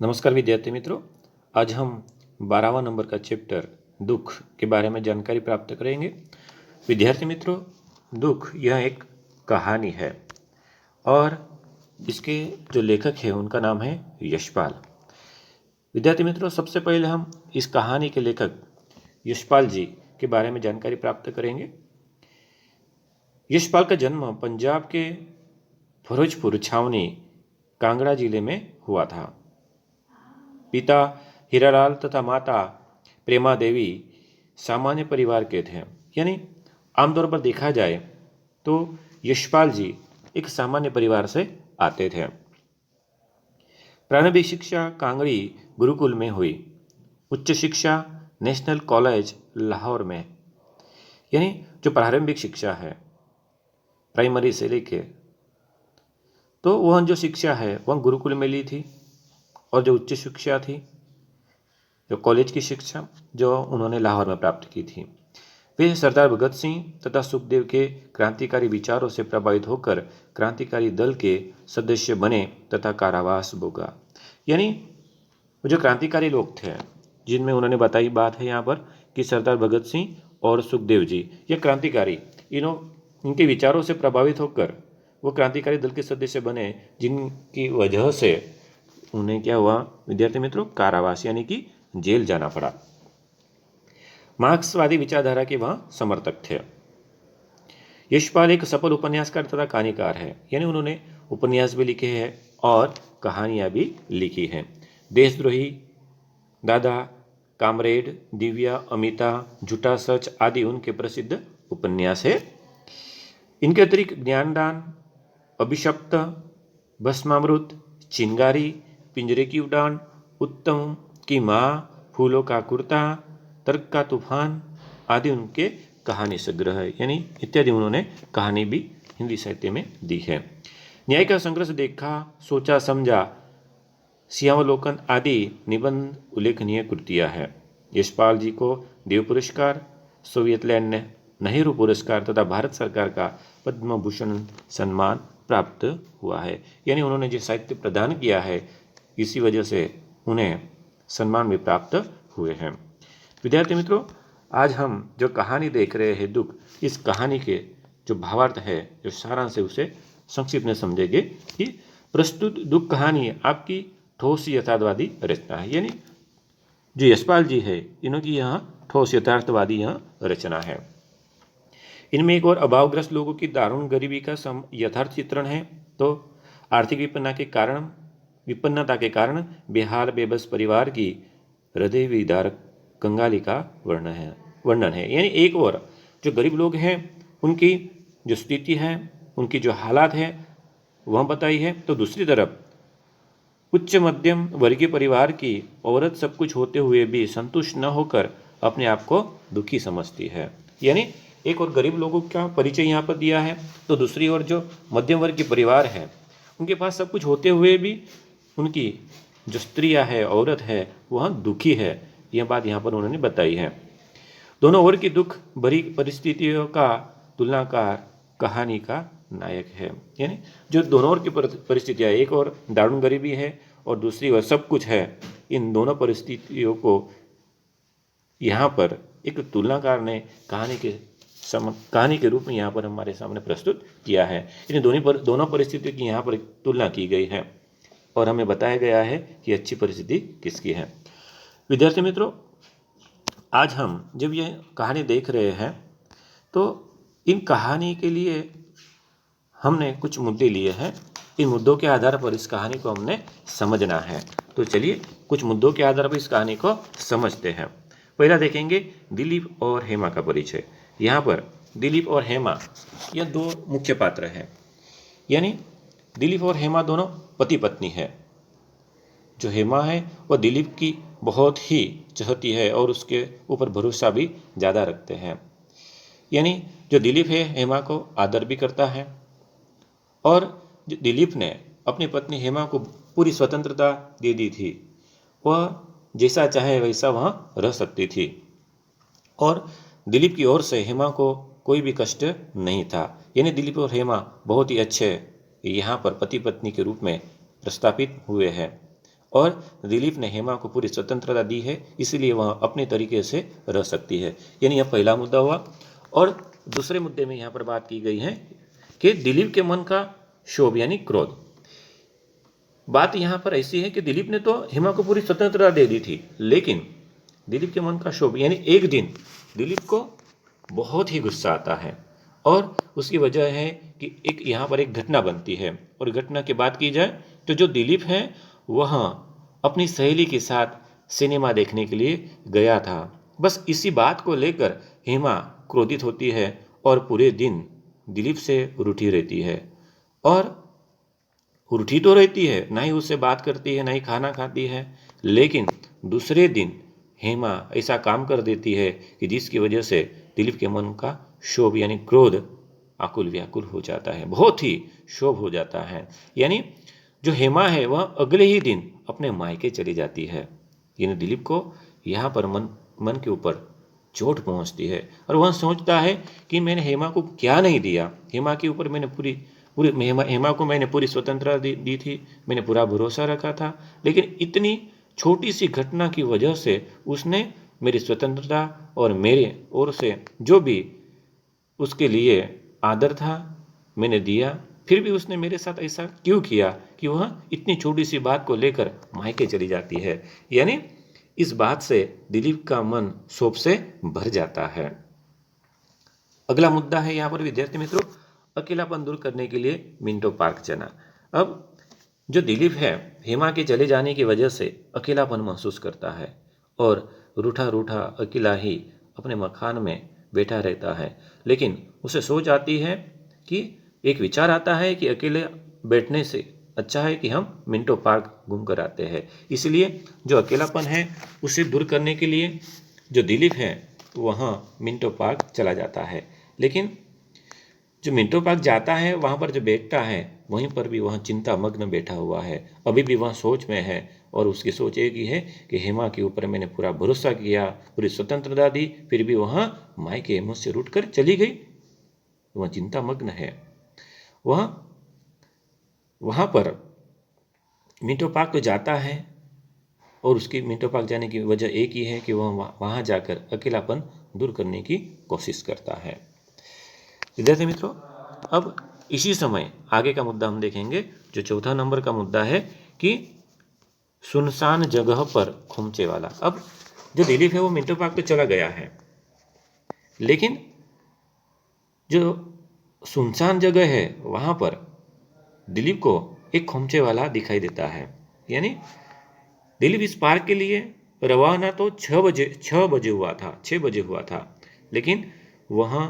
नमस्कार विद्यार्थी मित्रों, आज हम 12वां नंबर का चैप्टर दुख के बारे में जानकारी प्राप्त करेंगे। विद्यार्थी मित्रों, दुख यह एक कहानी है और इसके जो लेखक हैं उनका नाम है यशपाल। विद्यार्थी मित्रों, सबसे पहले हम इस कहानी के लेखक यशपाल जी के बारे में जानकारी प्राप्त करेंगे। यशपाल का जन्म पंजाब के फिरोजपुर छावनी कांगड़ा जिले में हुआ था। पिता हीरालाल तथा माता प्रेमा देवी सामान्य परिवार के थे। यानी आमतौर पर देखा जाए तो यशपाल जी एक सामान्य परिवार से आते थे। प्रारंभिक शिक्षा कांगड़ी गुरुकुल में हुई, उच्च शिक्षा नेशनल कॉलेज लाहौर में। यानी जो प्रारंभिक शिक्षा है प्राइमरी से लेके, तो वह जो शिक्षा है वह गुरुकुल में ली थी, और जो उच्च शिक्षा थी, जो कॉलेज की शिक्षा, जो उन्होंने लाहौर में प्राप्त की थी। वे सरदार भगत सिंह तथा सुखदेव के क्रांतिकारी विचारों से प्रभावित होकर क्रांतिकारी दल के सदस्य बने तथा कारावास भोगा। यानी जो क्रांतिकारी लोग थे, जिनमें उन्होंने बताई बात है यहाँ पर कि सरदार भगत सिंह और सुखदेव जी ये क्रांतिकारी, इनके विचारों से प्रभावित होकर वो क्रांतिकारी दल के सदस्य बने, जिनकी वजह से उन्हें क्या हुआ विद्यार्थी मित्रों, कारावास यानी कि जेल जाना पड़ा। मार्क्सवादी विचारधारा के वह समर्थक थे। यशपाल एक सफल उपन्यासकार तथा कहानीकार है। यानी उन्होंने उपन्यास भी लिखे हैं और कहानियां भी लिखी हैं। देशद्रोही, दादा, कामरेड, दिव्या, अमिता, झूठा सच आदि उनके प्रसिद्ध उपन्यास है। इनके अतिरिक्त ज्ञानदान, अभिशप्त, भस्मामृत, चिंगारी, पिंजरे की उड़ान, उत्तम की माँ, फूलों का कुर्ता, तर्क का तूफान आदि उनके कहानी संग्रह है। यानी इत्यादि उन्होंने कहानी भी हिंदी साहित्य में दी है। न्याय का संघर्ष देखा, सोचा समझा, सियावलोकन आदि निबंध उल्लेखनीय कृतियाँ हैं। यशपाल जी को देव पुरस्कार, सोवियत लैंड ने नेहरू पुरस्कार तथा भारत सरकार का पद्म भूषण सम्मान प्राप्त हुआ है। यानी उन्होंने जो साहित्य प्रदान किया है, इसी वजह से उन्हें सम्मान भी प्राप्त हुए हैं। विद्यार्थी मित्रों, आज हम जो कहानी देख रहे हैं दुख, इस कहानी के जो भावार्थ है, जो सारांश है, उसे संक्षिप्त में समझेंगे कि प्रस्तुत दुख कहानी आपकी ठोस यथार्थवादी रचना है। यानी जो यशपाल जी है, इनकी यहाँ ठोस यथार्थवादी यहाँ रचना है। इनमें एक और अभावग्रस्त लोगों की दारुण गरीबी का यथार्थ चित्रण है। तो आर्थिक विपन्नता के कारण बेहाल बेबस परिवार की हृदय विदारक कंगाली का वर्णन है। यानी एक और जो गरीब लोग हैं उनकी जो स्थिति है, उनकी जो हालात है वह बताई है। तो दूसरी तरफ उच्च मध्यम वर्गीय परिवार की औरत सब कुछ होते हुए भी संतुष्ट न होकर अपने आप को दुखी समझती है। यानी एक और गरीब लोगों का परिचय यहाँ पर दिया है, तो दूसरी ओर जो मध्यम वर्ग के परिवार है, उनके पास सब कुछ होते हुए भी उनकी जो स्त्रियाँ है, औरत है, वह दुखी है। यह बात यहाँ पर उन्होंने बताई है। दोनों ओर की दुख भरी परिस्थितियों का तुलनाकार कहानी का नायक है। यानी जो दोनों ओर की परिस्थितियाँ, एक और दारुण गरीबी है और दूसरी ओर सब कुछ है, इन दोनों परिस्थितियों को यहाँ पर एक तुलनाकार ने कहानी के रूप में यहाँ पर हमारे सामने प्रस्तुत किया है। इन दोनों परिस्थितियों की यहाँ पर तुलना की गई है और हमें बताया गया है कि अच्छी परिस्थिति किसकी है। विद्यार्थी मित्रों, आज हम जब ये कहानी देख रहे हैं तो इन कहानी के लिए हमने कुछ मुद्दे लिए हैं। इन मुद्दों के आधार पर इस कहानी को हमने समझना है। तो चलिए कुछ मुद्दों के आधार पर इस कहानी को समझते हैं। पहला देखेंगे दिलीप और हेमा का परिचय। यहाँ पर दिलीप और हेमा यह दो मुख्य पात्र हैं। यानी दिलीप और हेमा दोनों पति पत्नी है। जो हेमा है वह दिलीप की बहुत ही चाहती है और उसके ऊपर भरोसा भी ज़्यादा रखते हैं। यानी जो दिलीप है हेमा को आदर भी करता है और जो दिलीप ने अपनी पत्नी हेमा को पूरी स्वतंत्रता दे दी थी। वह जैसा चाहे वैसा वहाँ रह सकती थी और दिलीप की ओर से हेमा को कोई भी कष्ट नहीं था। यानी दिलीप और हेमा बहुत ही अच्छे यहाँ पर पति पत्नी के रूप में प्रस्थापित हुए हैं और दिलीप ने हेमा को पूरी स्वतंत्रता दी है, इसीलिए वह अपने तरीके से रह सकती है। यानी यह पहला मुद्दा हुआ। और दूसरे मुद्दे में यहाँ पर बात की गई है कि दिलीप के मन का क्षोभ यानी क्रोध। बात यहाँ पर ऐसी है कि दिलीप ने तो हेमा को पूरी स्वतंत्रता दे दी थी, लेकिन दिलीप के मन का क्षोभ यानी एक दिन दिलीप को बहुत ही गुस्सा आता है और उसकी वजह है कि यहाँ पर एक घटना बनती है। और घटना की बात की जाए तो जो दिलीप है वह अपनी सहेली के साथ सिनेमा देखने के लिए गया था। बस इसी बात को लेकर हेमा क्रोधित होती है और पूरे दिन दिलीप से रूठी रहती है। और रूठी तो रहती है, ना ही उससे बात करती है, ना ही खाना खाती है, लेकिन दूसरे दिन हेमा ऐसा काम कर देती है कि जिसकी वजह से दिलीप के मन का क्षोभ यानी क्रोध आकुल व्याकुल हो जाता है, बहुत ही क्षोभ हो जाता है। यानी जो हेमा है वह अगले ही दिन अपने मायके चली जाती है। यानी दिलीप को यहाँ पर मन के ऊपर चोट पहुँचती है और वह सोचता है कि मैंने हेमा को क्या नहीं दिया, हेमा के ऊपर मैंने पूरी हेमा को मैंने पूरी स्वतंत्रता दी थी, मैंने पूरा भरोसा रखा था, लेकिन इतनी छोटी सी घटना की वजह से उसने मेरी स्वतंत्रता और मेरे ओर से जो भी उसके लिए आदर था मैंने दिया, फिर भी उसने मेरे साथ ऐसा क्यों किया कि वह इतनी छोटी सी बात को लेकर मायके चली जाती है। यानी इस बात से दिलीप का मन क्षोभ से भर जाता है। अगला मुद्दा है यहाँ पर विद्यार्थी मित्रों, अकेलापन दूर करने के लिए मिंटो पार्क जाना। अब जो दिलीप है हेमा के चले जाने की वजह से अकेलापन महसूस करता है और रूठा रूठा अकेला ही अपने मकान में बैठा रहता है। लेकिन उसे सोच आती है कि एक विचार आता है कि अकेले बैठने से अच्छा है कि हम मिंटो पार्क घूम कर आते हैं। इसलिए जो अकेलापन है उसे दूर करने के लिए जो दिलीप है वहाँ मिंटो पार्क चला जाता है। लेकिन जो मिंटो पार्क जाता है वहाँ पर जो बैठता है वहीं पर भी वह चिंता मग्न बैठा हुआ है, अभी भी वह सोच में है और उसकी सोच एक ही है कि हेमा के ऊपर मैंने पूरा भरोसा किया, पूरी स्वतंत्रता दी, फिर भी वह मायके मुझसे रूठ कर चली गई। वह चिंता मग्न है। वह वहाँ पर मिंटो पार्क को जाता है और उसकी मिंटो पार्क जाने की वजह एक ही है कि वह वहाँ जाकर अकेलापन दूर करने की कोशिश करता है। विद्यार्थी मित्रों, अब इसी समय आगे का मुद्दा हम देखेंगे। जो चौथा नंबर का मुद्दा है कि सुनसान जगह पर खोमचे वाला। अब जो दिलीप है वो मिंटो पार्क तो चला गया है, लेकिन जो सुनसान जगह है वहाँ पर दिलीप को एक खोमचे वाला दिखाई देता है। यानी दिलीप इस पार्क के लिए रवाना तो 6 बजे हुआ था, लेकिन वहाँ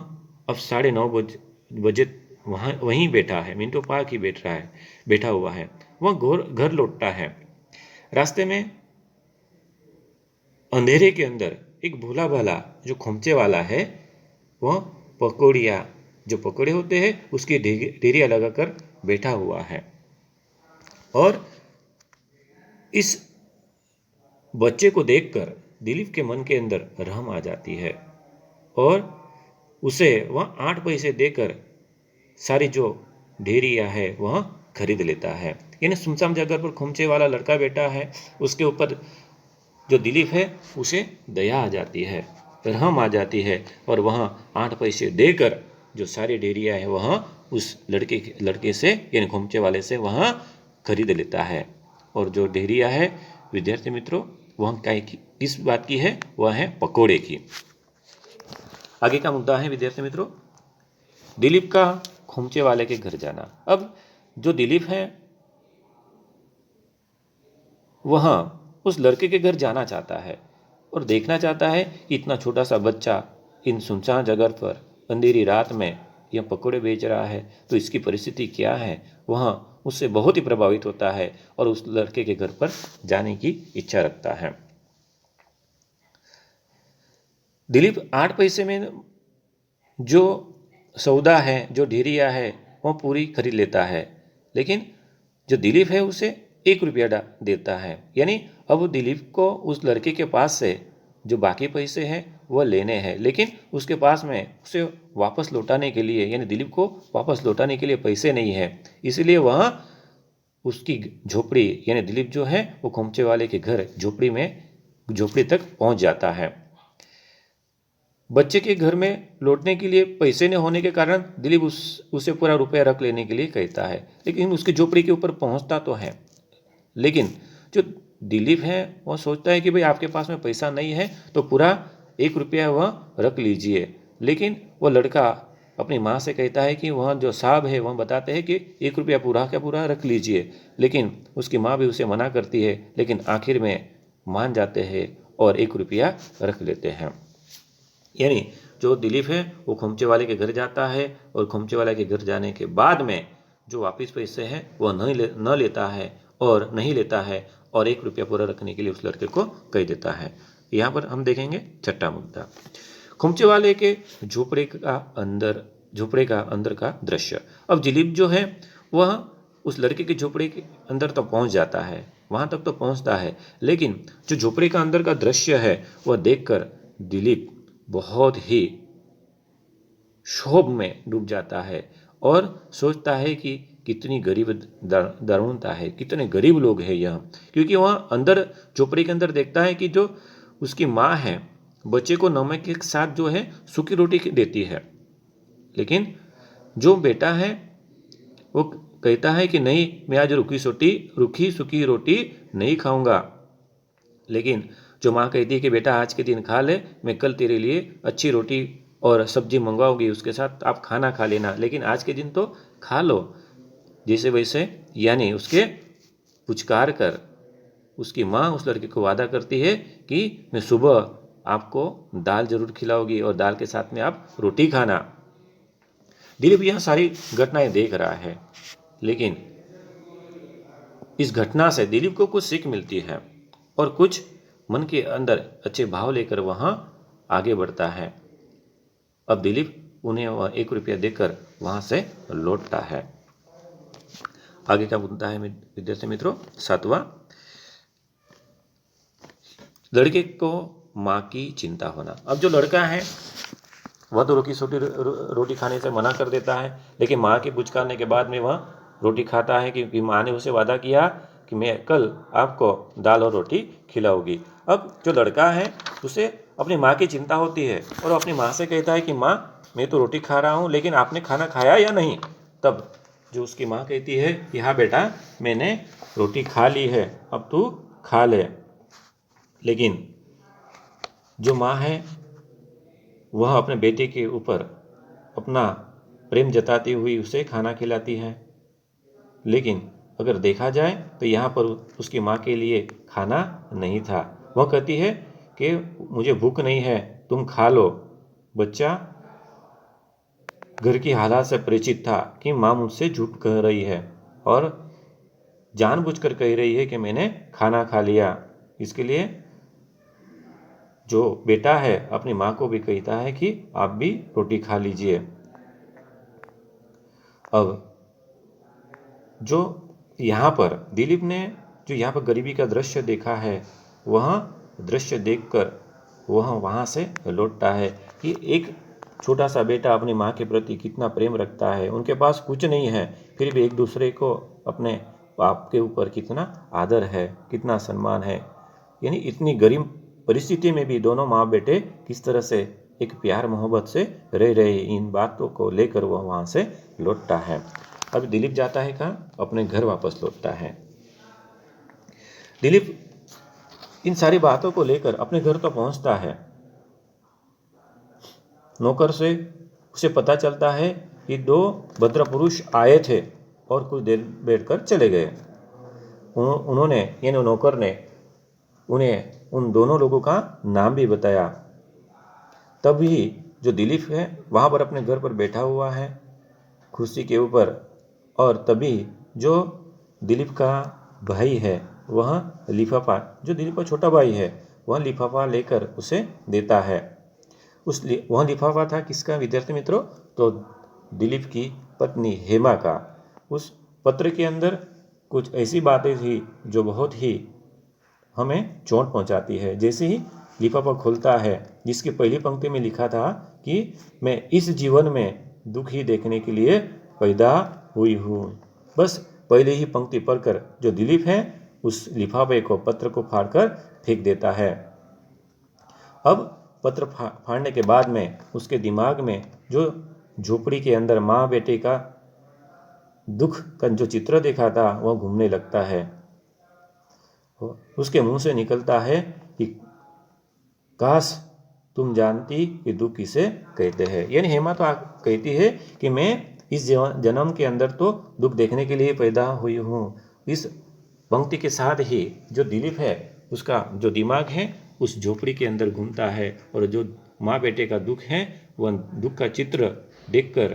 अब 9:30 बजे वहीं बैठा है, मिंटो पार्क ही बैठा हुआ है। वह घर लौटता है। रास्ते में अंधेरे के अंदर एक भोला भाला जो खोमचे वाला है वह जो पकौड़े होते हैं उसकी ढेरिया लगाकर बैठा हुआ है। और इस बच्चे को देखकर दिलीप के मन के अंदर रहम आ जाती है और उसे वह 8 पैसे देकर सारी जो ढेरिया है वह खरीद लेता है। यानी सुनसान जगह पर खोमचे वाला लड़का बैठा है, उसके ऊपर जो दिलीप है उसे दया आ जाती है, रहम आ जाती है और वह 8 पैसे देकर जो सारी ढेरिया है वह उस लड़के से यानी खोमचे वाले से वह खरीद लेता है। और जो ढेरिया है विद्यार्थी मित्रों वह किस बात की है, वह है पकोड़े की। आगे का मुद्दा है विद्यार्थी मित्रों, दिलीप का खोमचे वाले के घर जाना। अब जो दिलीप है वह उस लड़के के घर जाना चाहता है और देखना चाहता है कि इतना छोटा सा बच्चा इन सुनसान जगह पर अंधेरी रात में यह पकोड़े बेच रहा है तो इसकी परिस्थिति क्या है। वह उससे बहुत ही प्रभावित होता है और उस लड़के के घर पर जाने की इच्छा रखता है। दिलीप 8 पैसे में जो सौदा है, जो ढेरिया है वह पूरी खरीद लेता है, लेकिन जो दिलीप है उसे 1 रुपया देता है। यानी अब दिलीप को उस लड़के के पास से जो बाकी पैसे हैं वह लेने हैं, लेकिन उसके पास में उसे वापस लौटाने के लिए यानी दिलीप को वापस लौटाने के लिए पैसे नहीं है, इसलिए वह उसकी झोपड़ी यानी दिलीप जो है वो खोमचे वाले के घर झोपड़ी तक पहुंच जाता है। बच्चे के घर में लौटने के लिए पैसे न होने के कारण दिलीप उसे पूरा रुपया रख लेने के लिए कहता है, लेकिन उसकी झोपड़ी के ऊपर पहुंचता तो है, लेकिन जो दिलीप है वह सोचता है कि भाई आपके पास में पैसा नहीं है तो पूरा 1 रुपया वह रख लीजिए। लेकिन वह लड़का अपनी माँ से कहता है कि वह जो साहब है वह बताते हैं कि 1 रुपया पूरा का पूरा रख लीजिए, लेकिन उसकी माँ भी उसे मना करती है, लेकिन आखिर में मान जाते हैं और 1 रुपया रख लेते हैं। यानी जो दिलीप है वो खोमचे वाले के घर जाता है और खोमचे वाले के घर जाने के बाद में जो वापस पैसे हैं वह न लेता है और नहीं लेता है और 1 रुपया पूरा रखने के लिए उस लड़के को कह देता है। यहाँ पर हम देखेंगे छठा मुद्दा, खोमचे वाले के झोपड़े का अंदर का दृश्य। अब दिलीप जो है वह उस लड़के के झोपड़े के अंदर तो पहुंच जाता है, वहां तक तो पहुंचता है, लेकिन जो झोपड़े का अंदर का दृश्य है वह देखकर दिलीप बहुत ही क्षोभ में डूब जाता है और सोचता है कि कितनी गरीब दरुणता है, कितने गरीब लोग हैं यह। क्योंकि वह अंदर झोपड़ी के अंदर देखता है कि जो उसकी माँ है बच्चे को नमक के साथ जो है सूखी रोटी देती है, लेकिन जो बेटा है वो कहता है कि नहीं, मैं आज रूखी सूखी रोटी नहीं खाऊंगा। लेकिन जो माँ कहती है कि बेटा आज के दिन खा ले, मैं कल तेरे लिए अच्छी रोटी और सब्जी मंगवाऊंगी, उसके साथ आप खाना खा लेना, लेकिन आज के दिन तो खा लो। जैसे वैसे यानी उसके पुचकार कर उसकी माँ उस लड़के को वादा करती है कि मैं सुबह आपको दाल जरूर खिलाऊंगी और दाल के साथ में आप रोटी खाना। दिलीप यह सारी घटनाएं देख रहा है, लेकिन इस घटना से दिलीप को कुछ सीख मिलती है और कुछ मन के अंदर अच्छे भाव लेकर वहां आगे बढ़ता है। अब दिलीप उन्हें 1 रुपया देकर वहां से लौटता है। आगे का मुद्दा है विद्यार्थी मित्रों सातवां, लड़के को माँ की चिंता होना। अब जो लड़का है वह तो रोटी खाने से मना कर देता है, लेकिन माँ के पुचकारने के बाद में वह रोटी खाता है क्योंकि माँ ने उसे वादा किया कि मैं कल आपको दाल और रोटी खिलाऊंगी। अब जो लड़का है उसे अपनी माँ की चिंता होती है और अपनी माँ से कहता है कि माँ मैं तो रोटी खा रहा हूँ, लेकिन आपने खाना खाया या नहीं। तब जो उसकी माँ कहती है कि हाँ बेटा मैंने रोटी खा ली है, अब तू खा ले। लेकिन जो माँ है वह अपने बेटे के ऊपर अपना प्रेम जताती हुई उसे खाना खिलाती है, लेकिन अगर देखा जाए तो यहाँ पर उसकी माँ के लिए खाना नहीं था। वह कहती है कि मुझे भूख नहीं है, तुम खा लो। बच्चा घर की हालात से परिचित था कि माँ मुझसे झूठ कह रही है और जानबूझकर कह रही है कि मैंने खाना खा लिया। इसके लिए जो बेटा है अपनी माँ को भी कहता है कि आप भी रोटी खा लीजिए। अब जो यहाँ पर दिलीप ने जो यहाँ पर गरीबी का दृश्य देखा है, वह दृश्य देखकर वह वहाँ से लौटता है कि एक छोटा सा बेटा अपनी माँ के प्रति कितना प्रेम रखता है। उनके पास कुछ नहीं है, फिर भी एक दूसरे को अपने बाप के ऊपर कितना आदर है, कितना सम्मान है। यानी इतनी गरीब परिस्थिति में भी दोनों माँ बेटे किस तरह से एक प्यार मोहब्बत से रह रहे, इन बातों को लेकर वह वहाँ से लौटता है। अब दिलीप जाता है कहाँ? अपने घर वापस लौटता है। दिलीप इन सारी बातों को लेकर अपने घर तो पहुँचता है। नौकर से उसे पता चलता है कि 2 भद्र पुरुष आए थे और कुछ देर बैठकर चले गए। उन्होंने यानी नौकर ने उन्हें उन दोनों लोगों का नाम भी बताया। तभी जो दिलीप है वहाँ पर अपने घर पर बैठा हुआ है कुर्सी के ऊपर, और तभी जो दिलीप का भाई है वह लिफाफा, जो दिलीप का छोटा भाई है वह लिफाफा लेकर उसे देता है। वह लिफाफा था किसका विद्यार्थी मित्रों? तो दिलीप की पत्नी हेमा का। उस पत्र के अंदर कुछ ऐसी बातें थी जो बहुत ही हमें चोट पहुंचाती है। जैसे ही लिफाफा खुलता है, जिसकी पहली पंक्ति में लिखा था कि मैं इस जीवन में दुख ही देखने के लिए पैदा हुई हूँ, बस पहले ही पंक्ति पढ़कर जो दिलीप है उस लिफाफे को, पत्र को फाड़कर फेंक देता है। अब पत्र फाड़ने के बाद में उसके दिमाग में जो झोपड़ी के अंदर माँ बेटे का दुख का जो चित्र देखा था वह घूमने लगता है। उसके मुंह से निकलता है कि काश तुम जानती कि दुख किसे कहते हैं। यानी हेमा तो कहती है कि मैं इस जन्म के अंदर तो दुख देखने के लिए पैदा हुई हूँ। इस पंक्ति के साथ ही जो दिलीप है उसका जो दिमाग है उस झोपड़ी के अंदर घूमता है और जो माँ बेटे का दुख है वह दुख का चित्र देखकर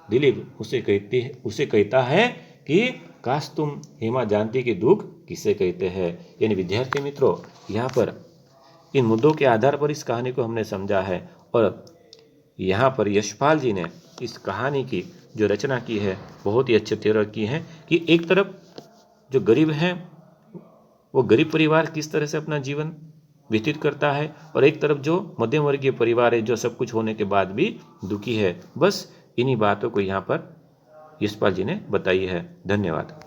दिलीप उसे कहता है कि काश तुम हेमा जानती कि दुख किसे कहते हैं। यानी विद्यार्थी मित्रों, यहाँ पर इन मुद्दों के आधार पर इस कहानी को हमने समझा है और यहाँ पर यशपाल जी ने इस कहानी की जो रचना की है बहुत ही अच्छे तरह की है कि एक तरफ जो गरीब हैं वो गरीब परिवार किस तरह से अपना जीवन व्यतीत करता है और एक तरफ जो मध्यम वर्गीय परिवार है जो सब कुछ होने के बाद भी दुखी है। बस इन्हीं बातों को यहाँ पर यशपाल जी ने बताई है। धन्यवाद।